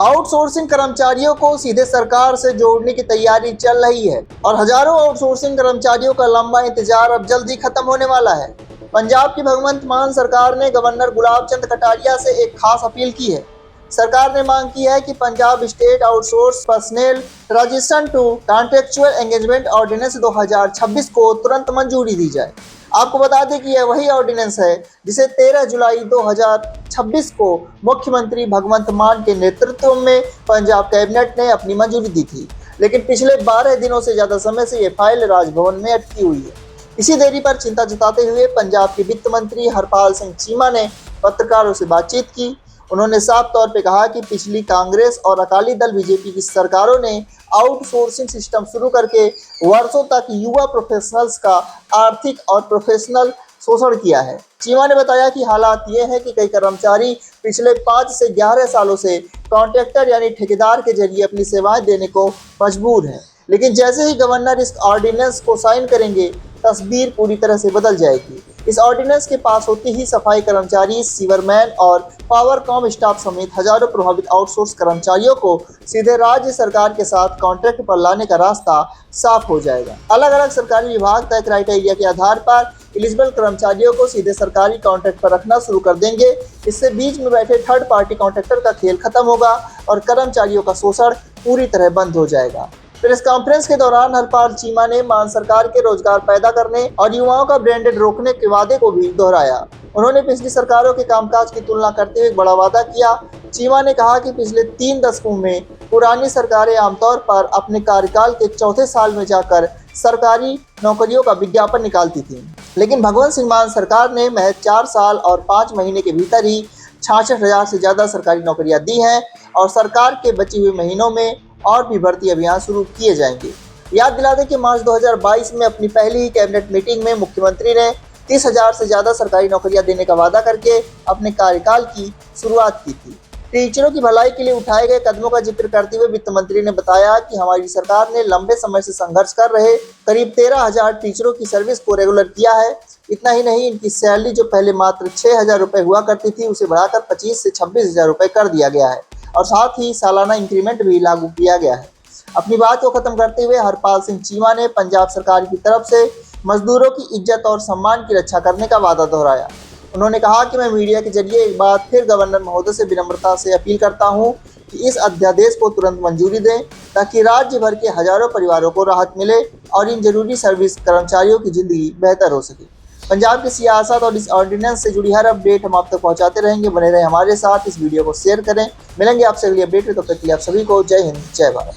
Outsourcing कर्मचारियों को सीधे सरकार से जोड़ने की तैयारी चल रही है और हजारों आउटसोर्सिंग कर्मचारियों का लंबा इंतजार अब जल्द ही खत्म होने वाला है। पंजाब की भगवंत मान सरकार ने गवर्नर गुलाब चंद कटारिया से एक खास अपील की है। सरकार ने मांग की है कि Punjab state outsource personnel transition to contractual engagement ordinance 2026 को तुरंत मंजूरी दी जाए। आपको बता दें कि यह वही ऑर्डिनेंस है जिसे 13 जुलाई 2026 को मुख्यमंत्री भगवंत मान के नेतृत्व में पंजाब कैबिनेट ने अपनी मंजूरी दी थी, लेकिन पिछले 12 दिनों से ज़्यादा समय से ये फाइल राजभवन में अटकी हुई है। इसी देरी पर चिंता जताते हुए पंजाब के वित्त मंत्री हरपाल सिंह चीमा ने पत्रकारों से बातचीत की। उन्होंने साफ तौर पे कहा कि पिछली कांग्रेस और अकाली दल बीजेपी की सरकारों ने आउटसोर्सिंग सिस्टम शुरू करके वर्षों तक युवा प्रोफेशनल्स का आर्थिक और प्रोफेशनल शोषण किया है। चीमा ने बताया कि हालात ये है कि कई कर्मचारी पिछले 5 से 11 सालों से कॉन्ट्रैक्टर यानी ठेकेदार के जरिए अपनी सेवाएं देने को मजबूर हैं, लेकिन जैसे ही गवर्नर इस ऑर्डिनेंस को साइन करेंगे तस्वीर पूरी तरह से बदल जाएगी। इस ऑर्डिनेंस के पास होते ही सफाई कर्मचारी, सीवरमैन और पावरकॉम स्टाफ समेत हजारों प्रभावित आउटसोर्स कर्मचारियों को सीधे राज्य सरकार के साथ कॉन्ट्रैक्ट पर लाने का रास्ता साफ हो जाएगा। अलग अलग सरकारी विभाग तय क्राइटेरिया के आधार पर एलिजिबल कर्मचारियों को सीधे सरकारी कॉन्ट्रैक्ट पर रखना शुरू कर देंगे। इससे बीच में बैठे थर्ड पार्टी कॉन्ट्रैक्टर का खेल खत्म होगा और कर्मचारियों का शोषण पूरी तरह बंद हो जाएगा। प्रेस कॉन्फ्रेंस के दौरान हरपाल चीमा ने मान सरकार के रोजगार पैदा करने और युवाओं का ब्रांडेड रोकने के वादे को भी दोहराया। उन्होंने पिछली सरकारों के कामकाज की तुलना करते हुए एक बड़ा वादा किया। चीमा ने कहा कि पिछले 3 दशकों में पुरानी सरकारें आमतौर पर अपने कार्यकाल के चौथे साल में जाकर सरकारी नौकरियों का विज्ञापन निकालती थी, लेकिन भगवंत सिंह मान सरकार ने महज 4 साल और 5 महीने के भीतर ही 66,000 से ज़्यादा सरकारी नौकरियां दी हैं और सरकार के बचे हुए महीनों में और भी भर्ती अभियान शुरू किए जाएंगे। याद दिला दें कि मार्च 2022 में अपनी पहली ही कैबिनेट मीटिंग में मुख्यमंत्री ने 30,000 से ज़्यादा सरकारी नौकरियां देने का वादा करके अपने कार्यकाल की शुरुआत की थी। टीचरों की भलाई के लिए उठाए गए कदमों का जिक्र करते हुए वित्त मंत्री ने बताया कि हमारी सरकार ने लंबे समय से संघर्ष कर रहे करीब 13,000 टीचरों की सर्विस को रेगुलर किया है। इतना ही नहीं, इनकी सैलरी जो पहले मात्र 6,000 रुपये हुआ करती थी उसे बढ़ाकर 25 से 26,000 रुपये कर दिया गया है और साथ ही सालाना इंक्रीमेंट भी लागू किया गया है। अपनी बात को खत्म करते हुए हरपाल सिंह चीमा ने पंजाब सरकार की तरफ से मजदूरों की इज्जत और सम्मान की रक्षा करने का वादा दोहराया। उन्होंने कहा कि मैं मीडिया के जरिए एक बार फिर गवर्नर महोदय से विनम्रता से अपील करता हूं कि इस अध्यादेश को तुरंत मंजूरी दें ताकि राज्य भर के हजारों परिवारों को राहत मिले और इन जरूरी सर्विस कर्मचारियों की जिंदगी बेहतर हो सके। पंजाब की सियासत और इस ऑर्डिनेंस से जुड़ी हर अपडेट हम आप तक पहुंचाते रहेंगे। बने रहें हमारे साथ, इस वीडियो को शेयर करें। मिलेंगे आपसे अगली अपडेट में, तब तक के लिए आप सभी को जय हिंद, जय भारत।